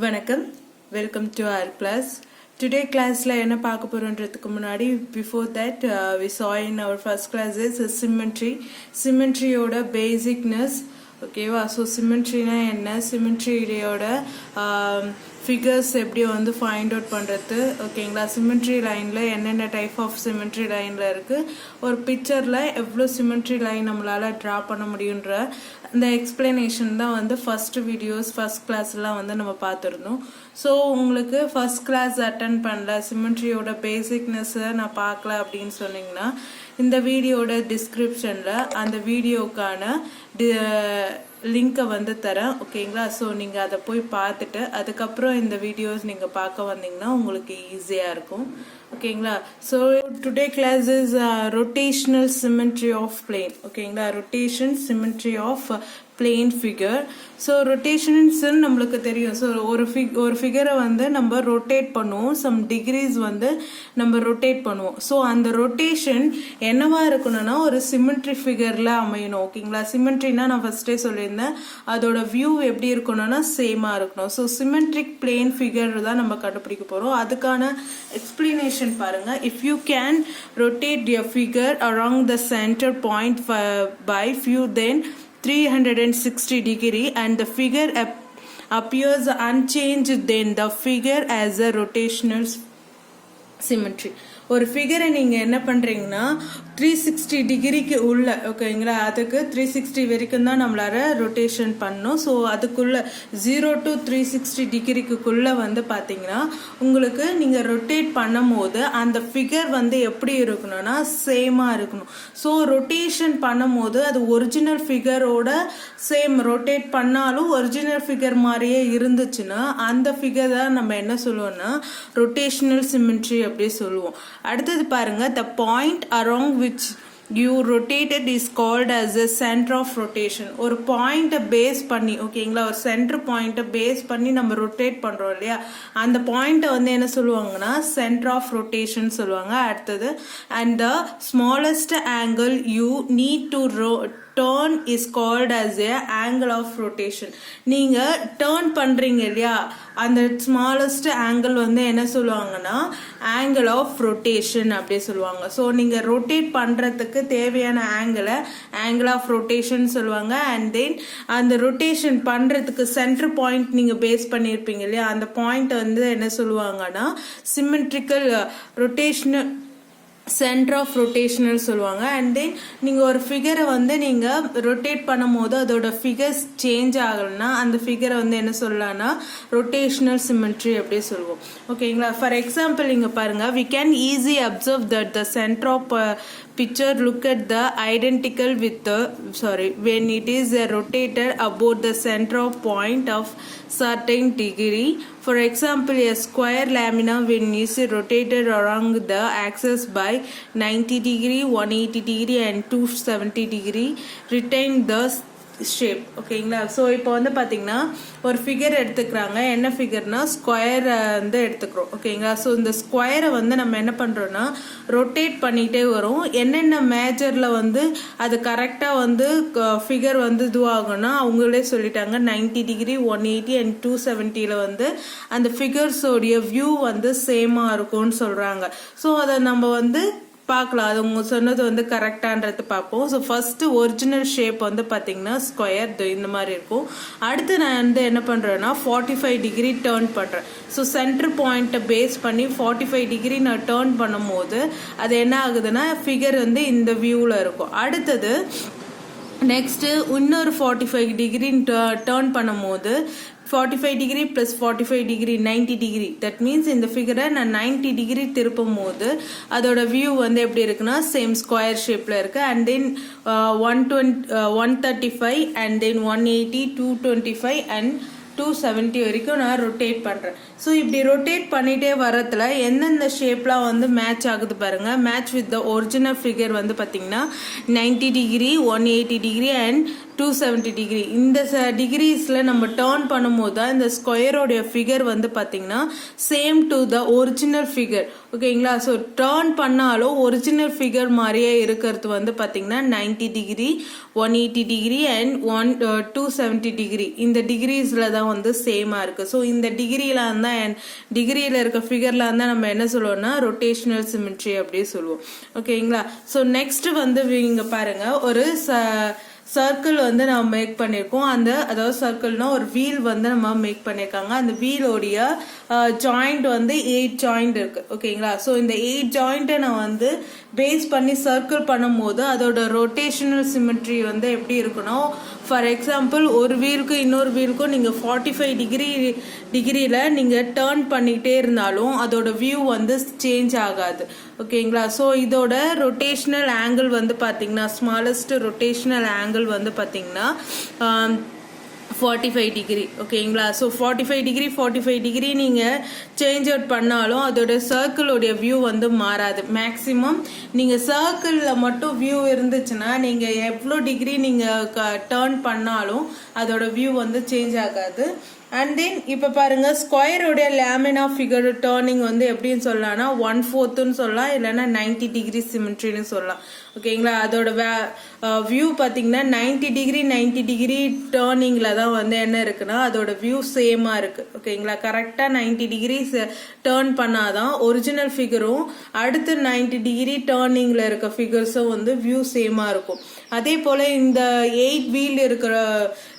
வணக்கம், welcome to our class. Today classல என்ன பார்க்க போறோம்ன்றதுக்கு முன்னாடி before that we saw in our first class is symmetryயோட basicness. ஓகேவா? ஸோ சிமெண்ட்ரினா என்ன, சிமெண்ட்ரியோட ஃபிகர்ஸ் எப்படி வந்து ஃபைண்ட் அவுட் பண்ணுறது, ஓகேங்களா? சிமெண்ட்ரி லைனில் என்னென்ன டைப் ஆஃப் சிமெண்ட்ரி லைனில் இருக்குது, ஒரு பிக்சரில் எவ்வளோ சிமெண்ட்ரி லைன் நம்மளால் ட்ரா பண்ண முடியுன்ற இந்த எக்ஸ்பிளனேஷன் தான் வந்து ஃபர்ஸ்ட் கிளாஸ்லாம் வந்து நம்ம பார்த்துருந்தோம். ஸோ உங்களுக்கு ஃபர்ஸ்ட் கிளாஸ் அட்டன் பண்ணல, சிமெண்ட்ரியோட பேசிக்னஸை நான் பார்க்கல அப்படின்னு சொன்னீங்கன்னா இந்த வீடியோட டிஸ்கிரிப்ஷனில் அந்த வீடியோக்கான லிங்கை வந்து தரேன், ஓகேங்களா? ஸோ நீங்கள் அதை போய் பார்த்துட்டு அதுக்கப்புறம் இந்த வீடியோஸ் நீங்கள் பார்க்க வந்தீங்கன்னா உங்களுக்கு ஈஸியாக இருக்கும், ஓகேங்களா? So today class is rotational symmetry of plane, ஓகேங்களா? Rotation symmetry of plane figure. So rotations நம்மளுக்கு தெரியும். ஸோ ஒரு ஃபிகரை வந்து நம்ம ரொட்டேட் பண்ணுவோம், சம் டிகிரிஸ் வந்து நம்ம ரொட்டேட் பண்ணுவோம். ஸோ அந்த ரொட்டேஷன் என்னவா இருக்கணும்னா ஒரு சிமெட்ரி ஃபிகரில் அமையணும், ஓகேங்களா? சிமெட்ரினா நான் ஃபர்ஸ்டே சொல்லியிருந்தேன், அதோட வியூ எப்படி இருக்கணும்னா சேமாக இருக்கணும். ஸோ சிமெட்ரிக் பிளேன் ஃபிகர் தான் நம்ம கண்டுபிடிக்க போகிறோம். அதுக்கான எக்ஸ்பிளனேஷன் பாருங்க. If you can rotate your figure around the center point by few then 360 degree and the figure appears unchanged, then the figure has a rotational symmetry. ஒரு ஃபிகரை நீங்கள் என்ன பண்ணுறீங்கன்னா 360 டிகிரிக்கு உள்ள, ஓகேங்களா? அதுக்கு 360 வரைக்கும் தான் நம்மளால ரொட்டேஷன் பண்ணணும். ஸோ அதுக்குள்ள 0 to 360 டிகிரிக்குள்ளே வந்து பார்த்தீங்கன்னா உங்களுக்கு நீங்கள் ரொட்டேட் பண்ணும் போது அந்த ஃபிகர் வந்து எப்படி இருக்கணும்னா சேமாக இருக்கணும். ஸோ ரொட்டேஷன் பண்ணும் போது அது ஒரிஜினல் ஃபிகரோட சேம், ரொட்டேட் பண்ணாலும் ஒரிஜினல் ஃபிகர் மாதிரியே இருந்துச்சுன்னா அந்த ஃபிகர் தான் நம்ம என்ன சொல்லுவோம்னா ரொட்டேஷனல் சிமெட்ரி அப்படி சொல்லுவோம். அடுத்தது பாருங்க, the point around which you rotated is called as a center of rotation. ஒரு பாயிண்ட்டை பேஸ் பண்ணி, ஓகேங்களா, ஒரு சென்டர் பாயிண்ட்டை பேஸ் பண்ணி நம்ம ரொட்டேட் பண்ணுறோம் இல்லையா, அந்த பாயிண்ட்டை வந்து என்ன சொல்லுவாங்கன்னா சென்டர் ஆஃப் ரொட்டேஷன் சொல்லுவாங்க. அடுத்தது and the smallest angle you need to turn is called as a angle of rotation. நீங்க டர்ன் பண்றீங்க இல்லையா, அந்த ஸ்மாலஸ்ட் ஆங்கிள் வந்து என்ன சொல்லுவாங்கன்னா ஆங்கிள் ஆஃப் ரொட்டேஷன் அப்படி சொல்லுவாங்க. ஸோ நீங்க ரொட்டேட் பண்றதுக்கு தேவையான ஆங்கிள் ஆஃப் ரொட்டேஷன் சொல்லுவாங்க. அண்ட் தென் அந்த ரொட்டேஷன் பண்றதுக்கு சென்டர் பாயிண்ட் நீங்க பேஸ் பண்ணியிருப்பீங்க இல்லையா, அந்த பாயிண்ட் வந்து என்ன சொல்லுவாங்கன்னா symmetrical rotational centre of rotational சொல்லுவாங்க. அண்ட் தென் நீங்கள் ஒரு ஃபிகரை வந்து நீங்கள் ரொட்டேட் பண்ணும் போது அதோட ஃபிகர்ஸ் சேஞ்ச் ஆகலைன்னா அந்த ஃபிகரை வந்து என்ன சொல்லலாம்னா ரொட்டேஷனல் சிமெட்ரி அப்படி சொல்லுவோம், ஓகேங்களா? ஃபார் எக்ஸாம்பிள் இங்கே பாருங்க, we can easily observe that the center of picture look at the identical with the when it is rotated about the center of point of certain degree. For example, a square lamina when is rotated along the axis by 90 degree, 180 degree and 270 degree retain the shape, ஓகேங்களா? So இப்போ வந்து பார்த்தீங்கன்னா ஒரு figure எடுத்துக்கிறாங்க, என்ன ஃபிகர்னா square வந்து எடுத்துக்கிறோம், ஓகேங்களா? ஸோ இந்த ஸ்கொயரை வந்து நம்ம என்ன பண்ணுறோன்னா ரொட்டேட் பண்ணிகிட்டே வரும். என்னென்ன மேஜரில் வந்து அது கரெக்டாக வந்து ஃபிகர் வந்து இதுவாகும்னா அவங்களே சொல்லிட்டாங்க 90 டிகிரி, 180 அண்ட் 270 வந்து அந்த ஃபிகர்ஸோடைய வியூ வந்து சேமாக இருக்கும்னு சொல்கிறாங்க. ஸோ அதை நம்ம வந்து பார்க்கலாம், அது உங்க சொன்னது வந்து கரெக்டான்றது பார்ப்போம். ஸோ ஃபர்ஸ்ட் ஒரிஜினல் ஷேப் வந்து பார்த்தீங்கன்னா ஸ்கொயர் இந்த மாதிரி இருக்கும். அடுத்து நான் வந்து என்ன பண்ணுறேன்னா 45 டிகிரி டேர்ன் பண்ணுறேன். ஸோ சென்டர் பாயிண்ட்டை பேஸ் பண்ணி 45 டிகிரி நான் டேர்ன் பண்ணும் போது அது என்ன ஆகுதுன்னா ஃபிகர் வந்து இந்த வியூவில் இருக்கும். அடுத்தது நெக்ஸ்ட்டு இன்னொரு 45 டிகிரி டேர்ன் பண்ணும் போது 45 degree plus 45 degree 90 degree, that means இந்த ஃபிகரை நான் 90 டிகிரி திருப்பும் போது அதோட வியூ வந்து எப்படி இருக்குன்னா சேம் ஸ்கொயர் ஷேப்பில் இருக்கு. And then 135 and then 180, 225 and 270 வரைக்கும் நான் ரொட்டேட் பண்ணுறேன். ஸோ இப்படி ரொட்டேட் பண்ணிகிட்டே வரத்துல எந்தெந்த ஷேப்லாம் வந்து மேட்ச் ஆகுது பாருங்க. Match with the original figure வந்து பார்த்தீங்கன்னா 90 டிகிரி, 180 டிகிரி அண்ட் 270 டிகிரி. இந்த டிகிரிஸ்ல நம்ம டேர்ன் பண்ணும்போது தான் இந்த ஸ்கொயரோடைய ஃபிகர் வந்து பார்த்தீங்கன்னா same to the original figure. ஓகேங்களா? ஸோ டேர்ன் பண்ணாலும் ஒரிஜினல் ஃபிகர் மாதிரியே இருக்கிறது வந்து பார்த்தீங்கன்னா 90 டிகிரி, 180 டிகிரி அண்ட் 270 டிகிரி. இந்த டிகிரிஸ்ல தான் வந்து சேமா இருக்கு. ஸோ இந்த டிகிரியில தான் டிகிரியில இருக்க ஃபிகர்ல இருந்தால் நம்ம என்ன சொல்லுவோம்னா ரொட்டேஷனல் சிமெட்ரி அப்படி சொல்லுவோம். ஓகேங்களா? ஸோ நெக்ஸ்ட் வந்து இங்க பாருங்க, ஒரு சர்க்கிள் வந்து நம்ம மேக் பண்ணியிருக்கோம். அதாவது சர்க்கிள்னா ஒரு வீல் வந்து நம்ம மேக் பண்ணியிருக்காங்க. அந்த வீலோடைய ஜாயிண்ட் வந்து 8 ஜாயிண்ட் இருக்கு. ஓகேங்களா? ஸோ இந்த 8 ஜாயிண்ட்டை நான் வந்து பேஸ் பண்ணி சர்க்கிள் பண்ணும் போது அதோட ரொட்டேஷனல் சிமெட்ரி வந்து எப்படி இருக்கணும். ஃபார் எக்ஸாம்பிள், ஒரு வீலுக்கும் இன்னொரு வீலுக்கும் நீங்கள் 45 டிகிரியில் நீங்கள் டேர்ன் பண்ணிக்கிட்டே இருந்தாலும் அதோட வியூ வந்து சேஞ்ச் ஆகாது. ஓகேங்களா? ஸோ இதோட ரொட்டேஷனல் ஆங்கிள் வந்து பார்த்தீங்கன்னா ஸ்மாலஸ்ட் ரொட்டேஷனல் ஆங்கிள் வந்து பார்த்தீங்கன்னா 45 டிகிரி. ஓகேங்களா? ஸோ 45 டிகிரி நீங்கள் சேஞ்ச் அவுட் பண்ணாலும் அதோட சர்க்கிளோடைய வியூ வந்து மாறாது. மேக்ஸிமம் நீங்கள் சர்க்கிளில் மட்டும் வியூ இருந்துச்சுன்னா நீங்கள் எவ்வளோ டிகிரி நீங்கள் டேர்ன் பண்ணாலும் அதோட வியூ வந்து சேஞ்ச் ஆகாது. அண்ட் தென் இப்போ பாருங்க, ஸ்கொயருடைய லேமினா ஃபிகர் டேர்னிங் வந்து எப்படின்னு சொல்லலாம்னா 1/4ன்னு சொல்லலாம், இல்லைன்னா 90 டிகிரி சிமெட்ரின்னு சொல்லலாம். ஓகேங்களா? அதோட வியூ பார்த்தீங்கன்னா 90 டிகிரி டேர்னிங்ல தான் வந்து என்ன இருக்குன்னா அதோட வியூ சேமா இருக்கு. ஓகேங்களா? கரெக்டாக 90 டிகிரி டேர்ன் பண்ணாதான் ஒரிஜினல் ஃபிகரும் அடுத்து 90 டிகிரி டேர்னிங்ல இருக்க ஃபிகர்ஸும் வந்து வியூ சேமா இருக்கும். அதே போல இந்த 8 வீல் இருக்கிற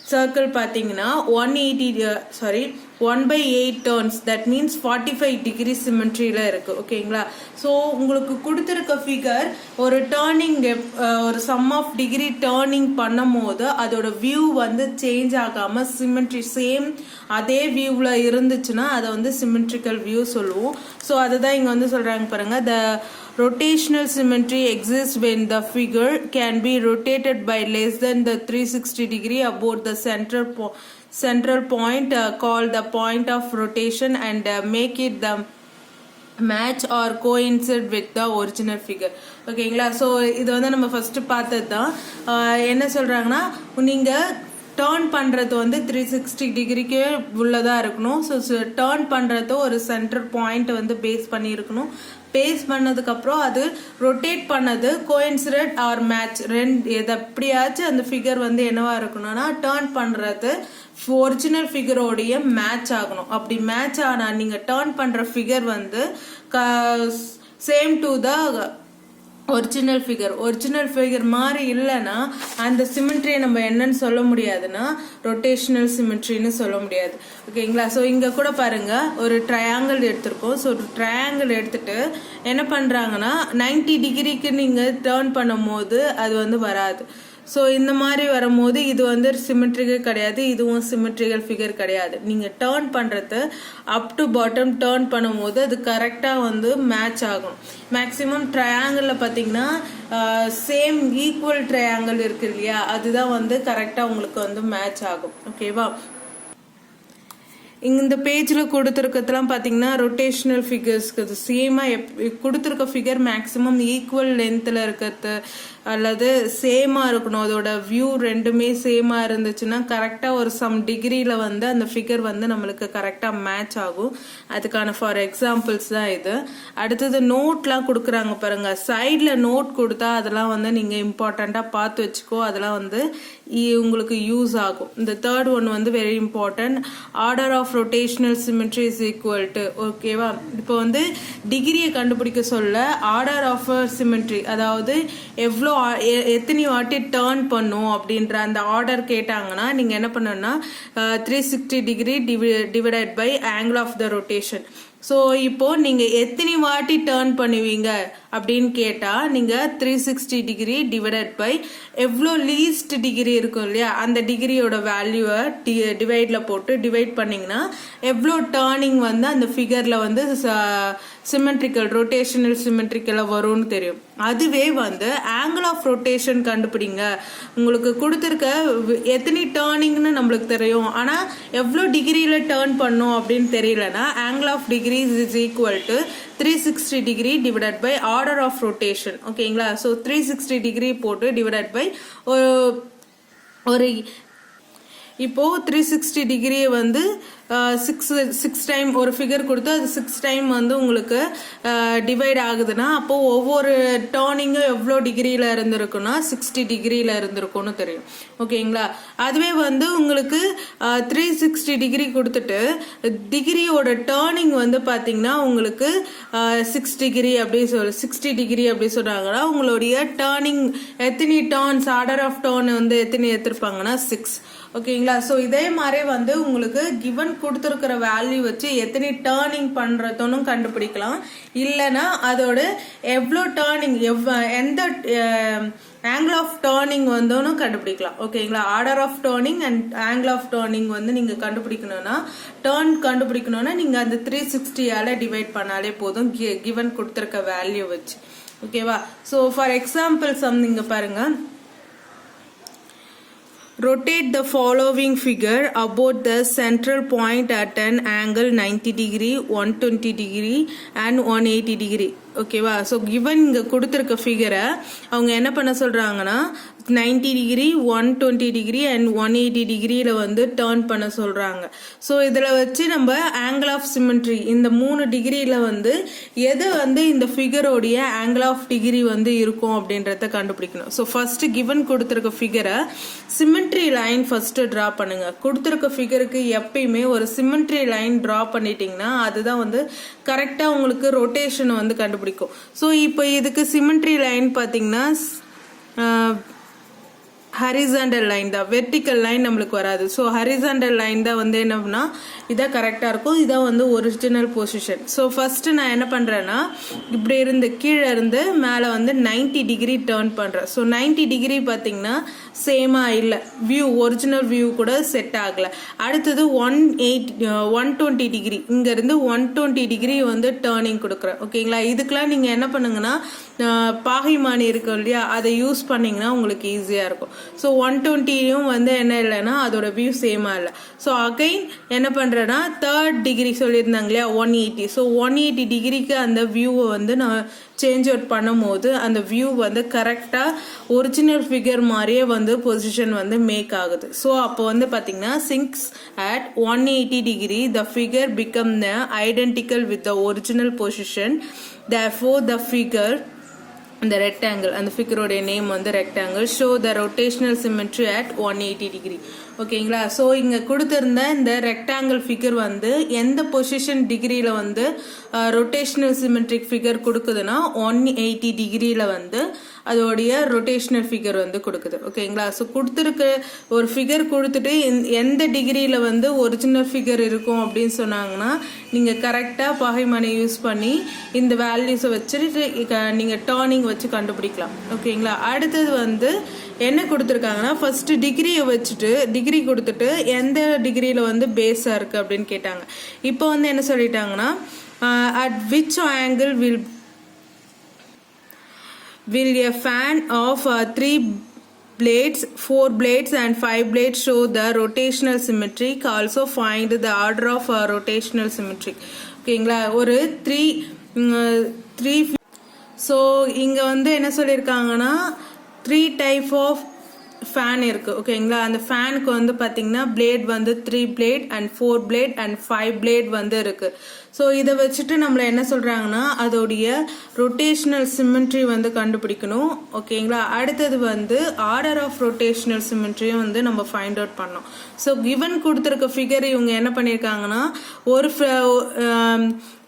சர்க்கிள் பார்த்தீங்கன்னா 1/8 டர்ன்ஸ், தட் மீன்ஸ் 45 டிகிரி சிமெட்ரியில் இருக்கு. ஓகேங்களா? ஸோ உங்களுக்கு கொடுத்துருக்க ஃபிகர் ஒரு டேர்னிங் ஒரு சம் ஆஃப் டிகிரி டேர்னிங் பண்ணும் போது அதோட வியூ வந்து சேஞ்ச் ஆகாம சிமெட்ரி சேம் அதே வியூவில் இருந்துச்சுன்னா அதை வந்து சிமெட்ரிக்கல் வியூ சொல்லுவோம். ஸோ அதுதான் இங்கே வந்து சொல்றாங்க பாருங்க, த rotational symmetry exists when the figure can be rotated by less than the 360 degree about the central point called the point of rotation and make it the match or coincide with the original figure. ஓகேங்களா? So இது வந்து நம்ம first பார்த்தது தான். என்ன சொல்றாங்கன்னா, நீங்க turn பண்ணுறது வந்து 360 டிகிரிக்கு உள்ளதாக இருக்கணும். ஸோ டேர்ன் பண்ணுறது ஒரு சென்டர் பாயிண்ட் வந்து பேஸ் பண்ணி இருக்கணும். பேஸ் பண்ணதுக்கப்புறம் அது ரொட்டேட் பண்ணது கோயின்சிடென்ட் ஆர் மேட்ச் எது எப்படியாச்சும் அந்த ஃபிகர் வந்து என்னவா இருக்கணும்னா டேர்ன் பண்ணுறது ஒரிஜினல் ஃபிகரோடைய மேட்ச் ஆகணும். அப்படி மேட்ச் ஆனால் நீங்கள் டேர்ன் பண்ணுற ஃபிகர் வந்து same to the original figure மாதிரி இல்லைன்னா அந்த சிமெட்ரியை நம்ம என்னன்னு சொல்ல முடியாதுன்னா ரொட்டேஷனல் சிமெட்ரின்னு சொல்ல முடியாது. ஓகேங்களா? ஸோ இங்கே கூட பாருங்க, ஒரு ட்ரையாங்கிள் எடுத்திருக்கோம். ஸோ ட்ரையாங்கிள் எடுத்துட்டு என்ன பண்ணுறாங்கன்னா 90 டிகிரிக்கு நீங்கள் டேர்ன் பண்ணும் போது அது வந்து வராது. ஸோ இந்த மாதிரி வரும்போது இது வந்து சிமெட்ரிக்கல் கிடையாது, இதுவும் சிமெட்ரிக்கல் ஃபிகர் கிடையாது. நீங்கள் டேர்ன் பண்ணுறது அப் டு பாட்டம் டேர்ன் பண்ணும்போது அது கரெக்டாக வந்து மேட்ச் ஆகும். மேக்ஸிமம் ட்ரையாங்கிளில் பார்த்தீங்கன்னா சேம் ஈக்குவல் ட்ரையாங்கிள் இருக்கு இல்லையா, அதுதான் வந்து கரெக்டாக உங்களுக்கு வந்து மேட்ச் ஆகும். ஓகேவா? இந்த பேஜில் கொடுத்துருக்கிறதுலாம் பார்த்தீங்கன்னா ரொட்டேஷனல் ஃபிகர்ஸ்க்கு சேமாக கொடுத்துருக்க ஃபிகர் மேக்ஸிமம் ஈக்குவல் லென்த்தில் இருக்கிறது அல்லது சேமாக இருக்கணும். அதோட வியூ ரெண்டுமே சேமாக இருந்துச்சுன்னா கரெக்டாக ஒரு சம் டிகிரியில் வந்து அந்த ஃபிகர் வந்து நம்மளுக்கு கரெக்டாக மேட்ச் ஆகும். அதுக்கான ஃபார் எக்ஸாம்பிள்ஸ் தான் இது. அடுத்தது நோட்லாம் கொடுக்குறாங்க பாருங்க, சைடில் நோட் கொடுத்தா அதெல்லாம் வந்து நீங்கள் இம்பார்ட்டண்ட்டாக பார்த்து வச்சுக்கோ, அதெல்லாம் வந்து உங்களுக்கு யூஸ் ஆகும். இந்த தேர்ட் ஒன் வந்து very important, order of rotational symmetry is equal to. ஓகேவா? இப்போ வந்து டிகிரியை கண்டுபிடிக்க சொல்ல ஆர்டர் ஆஃப் சிமெட்ரி, அதாவது எவ்வளோ எத்தனை வாட்டி டேர்ன் பண்ணும் அப்படின்ற அந்த ஆர்டர் கேட்டாங்கன்னா நீங்கள் என்ன பண்ணணும்னா 360 degree divided by angle of the rotation. So இப்போ நீங்கள் எத்தனை வாட்டி டேர்ன் பண்ணுவீங்க அப்படின்னு கேட்டால் நீங்கள் 360 டிகிரி டிவைடட் பை எவ்வளோ லீஸ்ட் டிகிரி இருக்கும் இல்லையா அந்த டிகிரியோட வேல்யூவை டிவைடில் போட்டு டிவைட் பண்ணிங்கன்னா எவ்வளோ டேர்னிங் வந்து அந்த ஃபிகரில் வந்து சிமெட்ரிக்கல் ரொட்டேஷனல் சிமெட்ரிக்கலாக வரும்னு தெரியும். அதுவே வந்து ஆங்கிள் ஆஃப் ரொட்டேஷன் கண்டுபிடிங்க. உங்களுக்கு கொடுத்துருக்க எத்தனை டேர்னிங்னு நம்மளுக்கு தெரியும், ஆனால் எவ்வளோ டிகிரியில் டேர்ன் பண்ணும் அப்படின்னு தெரியலன்னா angle of degree is equal to 360 degree divided by order of rotation. ஓகேங்களா? ஸோ 360 டிகிரி போட்டு டிவைடட் பை ஒரு இப்போ 360 டிகிரியை வந்து சிக்ஸ் டைம் ஒரு ஃபிகர் கொடுத்து அது 6 டைம் வந்து உங்களுக்கு டிவைட் ஆகுதுன்னா அப்போ ஒவ்வொரு டர்னிங்கும் எவ்வளோ டிகிரியில் இருந்திருக்குன்னா 60 டிகிரியில் இருந்திருக்கும்னு தெரியும். ஓகேங்களா? அதுவே வந்து உங்களுக்கு 360 டிகிரி கொடுத்துட்டு டிகிரியோட டர்னிங் வந்து பார்த்தீங்கன்னா உங்களுக்கு 6 டிகிரி அப்படி 60 டிகிரி அப்படி சொல்றாங்கன்னா உங்களுடைய டர்னிங் எத்தனை டர்ன்ஸ் ஆர்டர் ஆஃப் டர்ன் வந்து எத்தனை எடுத்திருப்பாங்கன்னா 6. ஓகேங்களா? ஸோ இதே மாதிரி வந்து உங்களுக்கு கிவன் கொடுத்துருக்கிற வேல்யூ வச்சு எத்தனை டர்னிங் பண்ணுறதுன்னு கண்டுபிடிக்கலாம். இல்லைன்னா அதோட எவ்வளோ டர்னிங் எந்த ஆங்கிள் ஆஃப் டர்னிங் வந்தோன்னு கண்டுபிடிக்கலாம். ஓகேங்களா? Order of turning and angle of turning வந்து நீங்கள் கண்டுபிடிக்கணும்னா நீங்கள் அந்த 360ஆல டிவைட் பண்ணாலே போதும் கிவன் கொடுத்துருக்க வேல்யூ வச்சு. ஓகேவா? ஸோ ஃபார் எக்ஸாம்பிள் இங்க பாருங்க. Rotate the following figure about the central point at an angle 90 degree, 120 degree and 180 degree. ஓகேவா? ஸோ கிவன் இங்கே கொடுத்துருக்க ஃபிகரை அவங்க என்ன பண்ண சொல்கிறாங்கன்னா 90 டிகிரி 120 டிகிரி அண்ட் 180 டிகிரியில் வந்து டர்ன் பண்ண சொல்கிறாங்க. ஸோ இதில் வச்சு நம்ம ஆங்கிள் ஆஃப் சிமெட்ரி இந்த 3 டிகிரியில் வந்து எது வந்து இந்த ஃபிகரோடைய ஆங்கிள் ஆஃப் டிகிரி வந்து இருக்கும் அப்படின்றத கண்டுபிடிக்கணும். ஸோ ஃபர்ஸ்ட் கிவன் கொடுத்துருக்க ஃபிகரை சிமெட்ரி லைன் ஃபர்ஸ்ட் ட்ரா பண்ணுங்க. கொடுத்துருக்க ஃபிகருக்கு எப்பயுமே ஒரு சிமெட்ரி லைன் ட்ரா பண்ணிட்டீங்கன்னா அதுதான் வந்து கரெக்டாக உங்களுக்கு ரொட்டேஷனை வந்து கண்டுபிடிக்கும். ஸோ இப்போ இதுக்கு சிமெட்ரி லைன் பார்த்தீங்கன்னா ஹரிசாண்டல் லைன் தான், வெர்டிக்கல் லைன் நம்மளுக்கு வராது. ஸோ ஹரிசாண்டல் லைன் தான் வந்து என்னன்னா இதான் கரெக்டாக இருக்கும். இதான் வந்து ஒரிஜினல் பொசிஷன். ஸோ ஃபர்ஸ்ட் நான் என்ன பண்ணுறேன்னா இப்படி இருந்து கீழே இருந்து மேலே வந்து 90 டிகிரி டர்ன் பண்ணுறேன். ஸோ 90 டிகிரி பார்த்தீங்கன்னா சேமாக இல்லை, வியூ ஒரிஜினல் வியூ கூட செட் ஆகலை. அடுத்தது 120 டிகிரி இங்கேருந்து 120 டிகிரி வந்து டர்னிங் கொடுக்குறேன். ஓகேங்களா? இதுக்கெலாம் நீங்கள் என்ன பண்ணுங்கன்னா பாகைமானி இருக்கும் இல்லையா, அதை யூஸ் பண்ணிங்கன்னா உங்களுக்கு ஈஸியாக இருக்கும். ஸோ 120யும் வந்து என்ன இல்லைன்னா அதோட வியூ சேமாக இல்லை. ஸோ அகைன் என்ன பண்ணுறேன்னா 3rd டிகிரி சொல்லியிருந்தாங்க இல்லையா 180. ஸோ 180 டிகிரிக்கு அந்த வியூவை வந்து நான் சேஞ்ச் அவுட் பண்ணும் போது அந்த வியூ வந்து கரெக்டாக ஒரிஜினல் ஃபிகர் மாதிரியே வந்து பொசிஷன் வந்து மேக் ஆகுது. ஸோ அப்போ வந்து பார்த்தீங்கன்னா sinks at 180 degree the figure become the identical with the original position. therefore the figure இந்த ரெக்டாங்கிள் அந்த ஃபிகரோடைய நேம் வந்து rectangle show the rotational symmetry at 180 degree. ஓகேங்களா? ஸோ இங்கே கொடுத்துருந்த இந்த ரெக்டாங்கிள் ஃபிகர் வந்து எந்த பொசிஷன் டிகிரியில் வந்து ரொட்டேஷனல் சிமெட்ரிக் ஃபிகர் கொடுக்குதுன்னா 180 டிகிரியில் வந்து அதோடைய ரொட்டேஷனல் ஃபிகர் வந்து கொடுக்குது. ஓகேங்களா? ஸோ கொடுத்துருக்க ஒரு ஃபிகர் கொடுத்துட்டு எந்த டிகிரியில் வந்து ஒரிஜினல் ஃபிகர் இருக்கும் அப்படின்னு சொன்னாங்கன்னா நீங்கள் கரெக்டாக பாகைமானி யூஸ் பண்ணி இந்த வேல்யூஸை வச்சுட்டு நீங்கள் டர்னிங் வச்சு கண்டுபிடிக்கலாம். ஓகேங்களா? அடுத்தது வந்து என்ன கொடுத்துருக்காங்கன்னா ஃபர்ஸ்ட் டிகிரியை வச்சுட்டு டிகிரி கொடுத்துட்டு எந்த டிகிரியில் வந்து பேஸாக இருக்குது அப்படின்னு கேட்டாங்க. இப்போ வந்து என்ன சொல்லிட்டாங்கன்னா at which angle will a fan of 3 blades, 4 blades and 5 blades show the rotational symmetric? Also find the order of rotational symmetric. ஓகேங்களா? ஒரு 3 ஸோ இங்கே வந்து என்ன சொல்லியிருக்காங்கன்னா 3 டைப் ஆஃப் ஃபேன் இருக்குது. ஓகேங்களா? அந்த ஃபேனுக்கு வந்து பார்த்தீங்கன்னா பிளேட் வந்து 3 blade and 4 blade and 5 blade வந்து இருக்குது. ஸோ இதை வச்சுட்டு நம்மளை என்ன சொல்கிறாங்கன்னா அதோடைய ரொட்டேஷனல் சிமெட்ரி வந்து கண்டுபிடிக்கணும். ஓகேங்களா? அடுத்தது வந்து ஆர்டர் ஆஃப் ரொட்டேஷனல் சிமெட்ரியும் வந்து நம்ம ஃபைண்ட் அவுட் பண்ணோம். ஸோ கிவன் கொடுத்துருக்க ஃபிகர் இவங்க என்ன பண்ணியிருக்காங்கன்னா ஒரு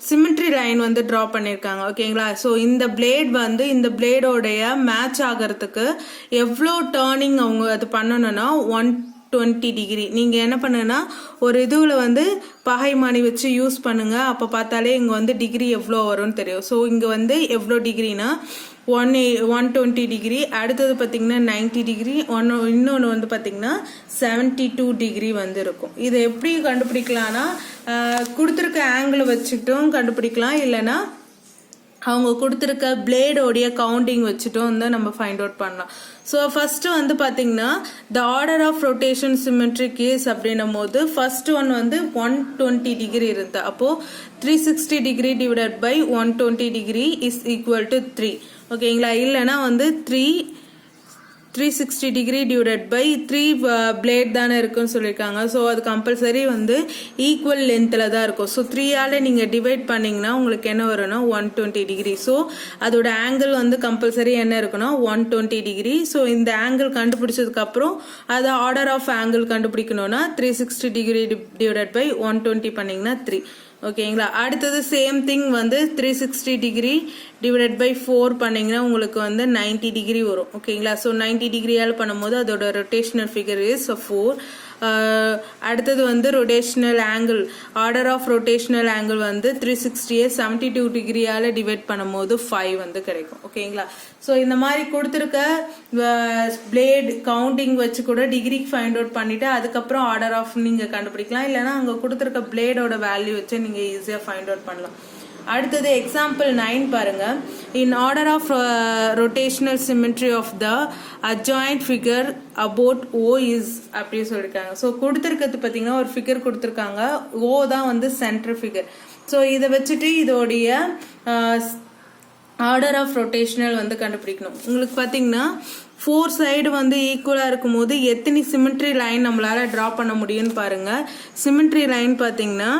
சிமெட்ரி லைன் வந்து ட்ரா பண்ணியிருக்காங்க. ஓகேங்களா? ஸோ இந்த பிளேட் வந்து இந்த பிளேடோடைய மேட்ச் ஆகிறதுக்கு எவ்வளோ டர்னிங் அவங்க அது பண்ணணும்னா 120 டிகிரி. நீங்கள் என்ன பண்ணுன்னா ஒரு இதுவில் வந்து பாகைமானி வச்சு யூஸ் பண்ணுங்கள். அப்போ பார்த்தாலே இங்கே வந்து டிகிரி எவ்வளோ வரும்னு தெரியும். ஸோ இங்கே வந்து எவ்வளோ டிகிரினா 120 டிகிரி. அடுத்தது பார்த்தீங்கன்னா 90 டிகிரி. இன்னொன்று வந்து பார்த்தீங்கன்னா 72 டிகிரி வந்து இருக்கும். இதை எப்படி கண்டுபிடிக்கலாம்னா கொடுத்துருக்க ஆங்கிள் வச்சுட்டும் கண்டுபிடிக்கலாம், இல்லைன்னா அவங்க கொடுத்துருக்க பிளேடோடைய கவுண்டிங் வச்சுட்டும் வந்து நம்ம ஃபைண்ட் அவுட் பண்ணலாம். ஸோ ஃபர்ஸ்ட் வந்து பார்த்தீங்கன்னா the order of rotation symmetric is அப்படின்னும் போது ஃபர்ஸ்ட் ஒன் வந்து 120 டிகிரி இருந்தா அப்போ 360 degree divided by 120 degree is equal to 3. ஓகேங்களா? இல்லைன்னா வந்து 360 டிகிரி டிவைடட் பை 3 பிளேட் தானே இருக்குன்னு சொல்லியிருக்காங்க. ஸோ அது கம்பல்சரி வந்து ஈக்குவல் லென்த்தில் தான் இருக்கும். ஸோ 3ஆல் நீங்கள் டிவைட் பண்ணிங்கன்னா உங்களுக்கு என்ன வரும்னா 120 டிகிரி. ஸோ அதோட ஆங்கிள் வந்து கம்பல்சரி என்ன இருக்குன்னா 120 டிகிரி. ஸோ இந்த ஆங்கிள் கண்டுபிடிச்சதுக்கப்புறம் அதை ஆர்டர் ஆஃப் ஆங்கிள் கண்டுபிடிக்கணும்னா 360 டிகிரி டிவைடட் பை 120 பண்ணிங்கன்னா 3. ஓகேங்களா. அடுத்தது சேம் திங் வந்து 360 டிகிரி டிவைடட் பை 4 பண்ணிங்கன்னா உங்களுக்கு வந்து 90 டிகிரி வரும். ஓகேங்களா. ஸோ 90 டிகிரியால் பண்ணும்போது அதோட ரொட்டேஷனல் ஃபிகர் இஸ் 4. அடுத்தது வந்து rotational angle, order of rotational angle வந்து 360 72 டிகிரியால் டிவைட் பண்ணும்போது 5 வந்து கிடைக்கும். ஓகேங்களா. ஸோ இந்த மாதிரி கொடுத்துருக்க பிளேட் கவுண்டிங் வச்சு கூட டிகிரி ஃபைண்ட் அவுட் பண்ணிட்டு அதுக்கப்புறம் ஆர்டர் ஆஃப் நீங்கள் கண்டுபிடிக்கலாம். இல்லைன்னா அங்கே கொடுத்துருக்க பிளேடோட வேல்யூ வச்சு நீங்கள் ஈஸியாக ஃபைண்ட் அவுட் பண்ணலாம். அடுத்தது எக்ஸாம்பிள் 9 பாருங்க. In order of rotational symmetry of the adjoint figure about O is அப்படின்னு சொல்லியிருக்காங்க. ஸோ கொடுத்துருக்கிறது பார்த்தீங்கன்னா ஒரு ஃபிகர் கொடுத்துருக்காங்க. ஓ தான் வந்து சென்டர் ஃபிகர். ஸோ இதை வச்சுட்டு இதோடைய ஆர்டர் ஆஃப் ரொட்டேஷனல் வந்து கண்டுபிடிக்கணும். உங்களுக்கு பார்த்தீங்கன்னா 4 சைடு வந்து ஈக்குவலாக இருக்கும்போது எத்தனை சிமெட்ரி லைன் நம்மளால ட்ரா பண்ண முடியும்னு பாருங்க. சிமெட்ரி லைன் பார்த்தீங்கன்னா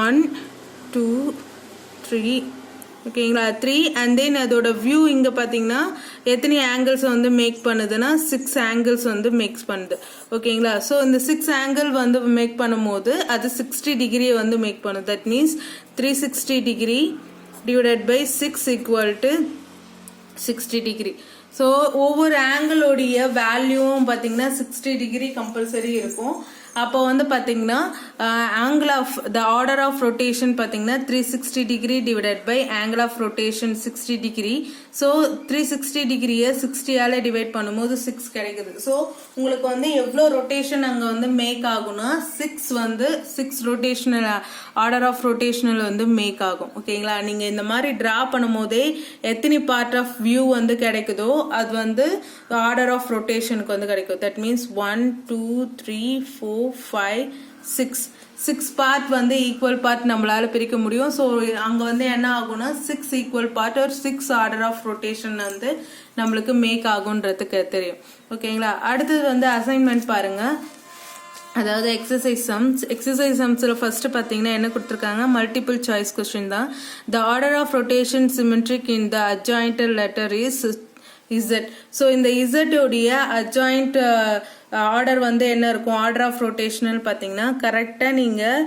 1 2 3 ஓகேங்களா 3 அண்ட் தென் அதோட வியூ இங்கே பார்த்தீங்கன்னா எத்தனை ஆங்கிள்ஸ் வந்து மேக் பண்ணுதுன்னா 6 ஆங்கிள்ஸ் வந்து மேக்ஸ் பண்ணுது. ஓகேங்களா. ஸோ இந்த 6 ஆங்கிள் வந்து மேக் பண்ணும்போது அது 60 டிகிரியை வந்து மேக் பண்ணுது. That means 360 degree divided by 6 equal to 60 degree. So ஒவ்வொரு ஆங்கிளோடைய வேல்யூவும் பார்த்தீங்கன்னா 60 டிகிரி கம்பல்சரி இருக்கும். அப்போ வந்து பார்த்தீங்கன்னா angle of the order of rotation பார்த்தீங்கன்னா 360 degree divided by angle of rotation 60 degree. So 360 டிகிரியை 60ஆல் டிவைட் பண்ணும்போது 6 கிடைக்குது. ஸோ உங்களுக்கு வந்து எவ்வளோ ரொட்டேஷன் அங்கே வந்து மேக் ஆகும்னா 6 ரொட்டேஷனல் ஆர்டர் ஆஃப் ரொட்டேஷனல் வந்து மேக் ஆகும். ஓகேங்களா. நீங்கள் இந்த மாதிரி ட்ரா பண்ணும் போதே எத்தனை பார்ட் ஆஃப் வியூ வந்து கிடைக்குதோ அது வந்து ஆர்டர் ஆஃப் ரொட்டேஷனுக்கு வந்து கிடைக்கும். தட் மீன்ஸ் 1 2 3 4 5 6 பார்ட் வந்து ஈக்குவல் பார்ட் நம்மளால பிரிக்க முடியும். ஸோ அங்கே வந்து என்ன ஆகும்னா 6 ஈக்குவல் பார்ட் ஒரு 6 ஆர்டர் ஆஃப் ரொட்டேஷன் வந்து நம்மளுக்கு மேக் ஆகுன்றதுக்கு தெரியும். ஓகேங்களா. அடுத்தது வந்து அசைன்மெண்ட் பாருங்க. அதாவது எக்ஸசைஸ் சம்ஸில் ஃபர்ஸ்ட் பார்த்தீங்கன்னா என்ன கொடுத்துருக்காங்க, மல்டிபிள் சாய்ஸ் கொஸ்டின் தான். The order of rotation symmetric in the adjoined letter is Z. So இந்த இசட்டோடைய அட்ஜாயிண்ட் ஆர்டர் வந்து என்ன இருக்கும், ஆர்டர் ஆஃப் ரொட்டேஷனல் பார்த்தீங்கன்னா கரெக்டாக நீங்கள்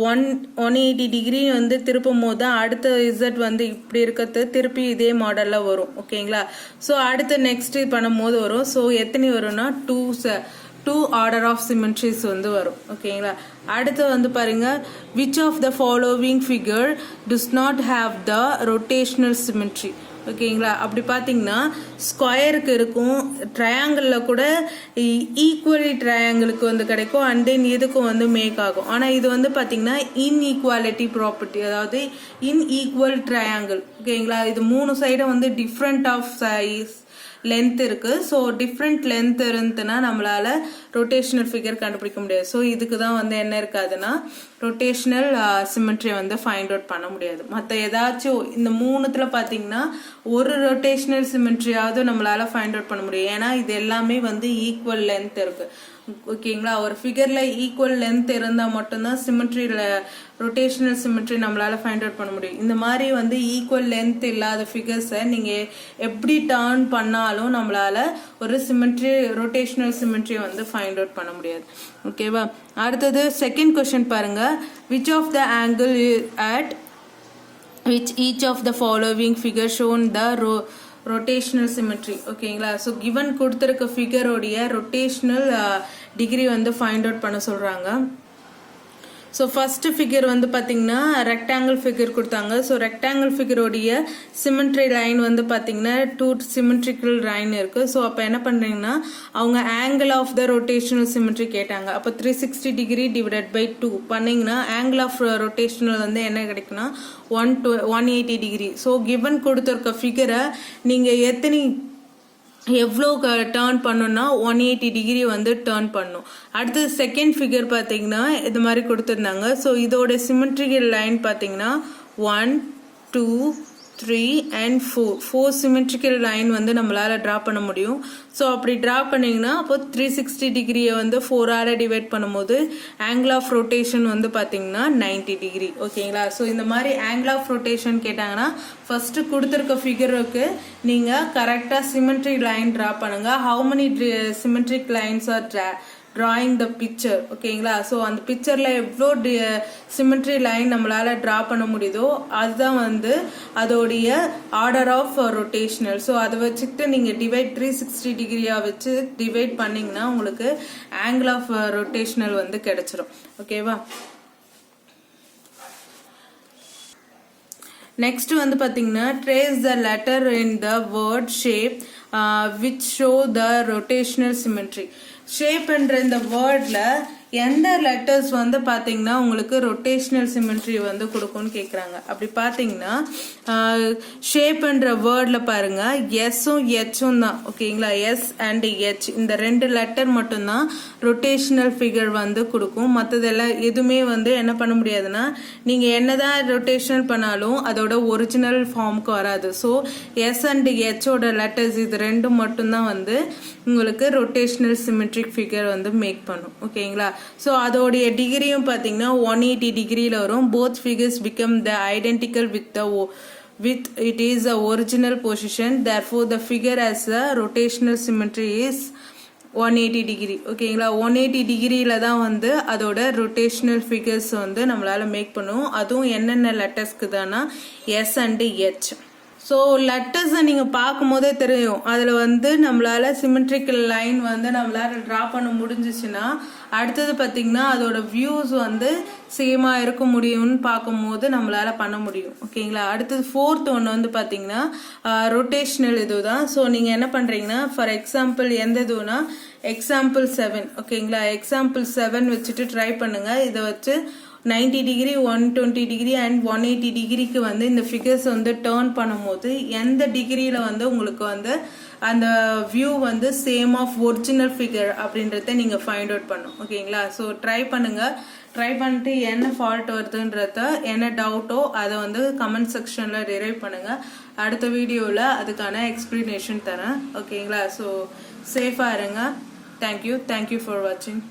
180 டிகிரி வந்து திருப்பும் போது தான் அடுத்த இசட் வந்து இப்படி இருக்கிறது திருப்பி இதே மாடலில் வரும். ஓகேங்களா. ஸோ அடுத்த நெக்ஸ்ட் பண்ணும்போது வரும். ஸோ எத்தனை வரும்னா 2 ஆர்டர் ஆஃப் சிமெட்ரிஸ் வந்து வரும். ஓகேங்களா. அடுத்து வந்து பாருங்க, which of the following figure does not have the rotational symmetry. ஓகேங்களா. அப்படி பார்த்தீங்கன்னா ஸ்கொயருக்கு இருக்கும், ட்ரையாங்கிளில் கூட ஈக்குவலி ட்ரையாங்கிளுக்கு வந்து கிடைக்கும், அண்ட் தென் இதுக்கும் வந்து மேக் ஆகும். ஆனால் இது வந்து பார்த்தீங்கன்னா இன்ஈக்குவாலிட்டி ப்ராப்பர்ட்டி, அதாவது இன்ஈக்குவல் ட்ரையாங்கிள். ஓகேங்களா. இது 3 சைடும் வந்து டிஃப்ரெண்ட் ஆஃப் சைஸ் லென்த் இருக்கு. ஸோ டிஃப்ரெண்ட் லென்த் இருந்துன்னா நம்மளால ரொட்டேஷனல் ஃபிகர் கண்டுபிடிக்க முடியாது. ஸோ இதுக்கு தான் வந்து என்ன இருக்காதுன்னா ரொட்டேஷனல் சிமெட்ரியை வந்து ஃபைண்ட் அவுட் பண்ண முடியாது. மற்ற ஏதாச்சும் இந்த 3த்துல பார்த்தீங்கன்னா ஒரு ரொட்டேஷனல் சிமெட்ரியாவது நம்மளால ஃபைண்ட் அவுட் பண்ண முடியும். ஏன்னா இது எல்லாமே வந்து ஈக்குவல் லென்த் இருக்கு. ஓகேங்களா. ஒரு ஃபிகர்ல ஈக்குவல் லென்த் இருந்தால் மட்டும்தான் சிமெட்ரியில் ரொட்டேஷனல் சிமெட்ரி நம்மளால ஃபைண்ட் அவுட் பண்ண முடியும். இந்த மாதிரி வந்து ஈக்குவல் லென்த் இல்லாத ஃபிகர்ஸை நீங்கள் எப்படி டர்ன் பண்ணாலும் நம்மளால ஒரு சிமெட்ரி ரொட்டேஷனல் சிமெட்ரியை வந்து ஃபைண்ட் அவுட் பண்ண முடியாது. ஓகேவா. அடுத்தது செகண்ட் கொஸ்டின் பாருங்க. Which of the angle at which each of the following figure shown the rotational symmetry. ஓகேங்களா. ஸோ கிவன் கொடுத்துருக்க ஃபிகரோடைய ரொட்டேஷனல் டிகிரி வந்து ஃபைண்ட் அவுட் பண்ண சொல்கிறாங்க. ஸோ ஃபர்ஸ்ட் ஃபிகர் வந்து பார்த்தீங்கன்னா ரெக்டாங்கிள் ஃபிகர் கொடுத்தாங்க. ஸோ ரெக்டாங்கிள் ஃபிகரோடைய சிமெட்ரி லைன் வந்து பார்த்தீங்கன்னா 2 சிமெட்ரிக்கல் லைன் இருக்குது. ஸோ அப்போ என்ன பண்ணுறீங்கன்னா அவங்க angle of the rotational symmetry கேட்டாங்க. அப்போ 360 டிகிரி டிவைடட் பை 2 பண்ணிங்கன்னா ஆங்கிள் ஆஃப் ரொட்டேஷனல் வந்து என்ன கிடைக்குன்னா 180 டிகிரி. ஸோ கிவன் கொடுத்துருக்க ஃபிகரை நீங்கள் எவ்வளோ டேர்ன் பண்ணணும்னா 180 டிகிரி வந்து டேர்ன் பண்ணும். அடுத்தது செகண்ட் ஃபிகர் பார்த்தீங்கன்னா இது மாதிரி கொடுத்துருந்தாங்க. ஸோ இதோட சிமெட்ரிக்கல் லைன் பார்த்தீங்கன்னா 1 2 3 and 4 symmetrical line வந்து நம்மளால draw பண்ண முடியும். ஸோ அப்படி draw பண்ணிங்கன்னா அப்போ 360 டிகிரியை வந்து 4 டிவைட் பண்ணும்போது angle of rotation வந்து பார்த்தீங்கன்னா 90 டிகிரி. ஓகேங்களா? ஸோ இந்த மாதிரி angle of rotation கேட்டாங்கன்னா ஃபஸ்ட்டு கொடுத்துருக்க ஃபிகருக்கு நீங்கள் கரெக்டாக symmetry line draw பண்ணுங்க. how many symmetric lines are drawing the picture. ஓகேங்களா? ஸோ அந்த பிக்சரில் எவ்வளோ சிமெட்ரி லைன் நம்மளால் ட்ரா பண்ண முடியுதோ அதுதான் வந்து அதோடைய ஆர்டர் ஆஃப் ரொட்டேஷனல். ஸோ அதை வச்சுக்கிட்டு நீங்கள் டிவைட் 360 டிகிரியாக வச்சு டிவைட் பண்ணிங்கன்னா உங்களுக்கு ஆங்கிள் ஆஃப் ரொட்டேஷனல் வந்து கிடைச்சிரும். ஓகேவா? நெக்ஸ்ட் வந்து பார்த்தீங்கன்னா trace the letter in the word shape which show the rotational symmetry. ஷேப்ன்ற இந்த வேர்டில் எந்த லெட்டர்ஸ் வந்து பார்த்தீங்கன்னா உங்களுக்கு ரொட்டேஷனல் சிமெட்ரி வந்து கொடுக்கும்னு கேட்குறாங்க. அப்படி பார்த்தீங்கன்னா ஷேப்ன்ற வேர்டில் பாருங்க எஸ்ஸும் ஹெச்சும் தான். ஓகேங்களா? எஸ் அண்ட் ஹெச் இந்த 2 லெட்டர் மட்டும்தான் ரொட்டேஷனல் ஃபிகர் வந்து கொடுக்கும். மற்றதெல்லாம் எதுவுமே வந்து என்ன பண்ண முடியாதுன்னா நீங்கள் என்னதான் ரொட்டேஷனல் பண்ணாலும் அதோட ஒரிஜினல் ஃபார்முக்கு வராது. ஸோ எஸ் அண்ட் ஹெச்சோட லெட்டர்ஸ் இது 2 மட்டும்தான் வந்து உங்களுக்கு ரொட்டேஷனல் சிமெட்ரிக் ஃபிகர் வந்து மேக் பண்ணும். ஓகேங்களா? ஸோ அதோடைய டிகிரியும் பார்த்தீங்கன்னா 180 டிகிரியில் வரும். Both figures become the identical with it is the original position, therefore the figure has a rotational symmetry is 180 degree. ஓகேங்களா? 180 டிகிரியில தான் வந்து அதோட ரொட்டேஷனல் ஃபிகர்ஸ் வந்து நம்மளால மேக் பண்ணுவோம். அதுவும் என்னென்ன லெட்டர்ஸ்க்கு தானா எஸ் அண்ட் ஹெச். ஸோ லெட்டர்ஸை நீங்கள் பார்க்கும் போதே தெரியும் அதில் வந்து நம்மளால சிமெட்ரிக்கல் லைன் வந்து நம்மளால ட்ரா பண்ண முடிஞ்சிச்சுன்னா அடுத்தது பார்த்தீங்கன்னா அதோட வியூஸ் வந்து சேமாக இருக்க முடியும்னு பார்க்கும்போது நம்மளால பண்ண முடியும். ஓகேங்களா? அடுத்தது 4th ஒன்று வந்து பார்த்தீங்கன்னா ரொட்டேஷனல் இது தான். ஸோ நீங்கள் என்ன பண்ணுறீங்கன்னா ஃபார் எக்ஸாம்பிள் எந்த இதுனா எக்ஸாம்பிள் 7. ஓகேங்களா? எக்ஸாம்பிள் 7 வச்சுட்டு ட்ரை பண்ணுங்கள். இதை வச்சு 90 டிகிரி 120 டிகிரி அண்ட் 180 டிகிரிக்கு வந்து இந்த ஃபிகர்ஸ் வந்து டேர்ன் பண்ணும்போது எந்த டிகிரியில் வந்து உங்களுக்கு வந்து அந்த வியூ வந்து சேம் ஆஃப் ஒரிஜினல் ஃபிகர் அப்படின்றத நீங்கள் ஃபைண்ட் அவுட் பண்ணும். ஓகேங்களா? ஸோ ட்ரை பண்ணுங்கள். ட்ரை பண்ணிட்டு என்ன ஃபால்ட் வருதுன்றத என்ன டவுட்டோ அதை வந்து கமெண்ட் செக்ஷனில் டிரைவ் பண்ணுங்கள். அடுத்த வீடியோவில் அதுக்கான எக்ஸ்பிளனேஷன் தரேன். ஓகேங்களா? ஸோ சேஃபாக இருங்க. தேங்க்யூ ஃபார் வாட்சிங்.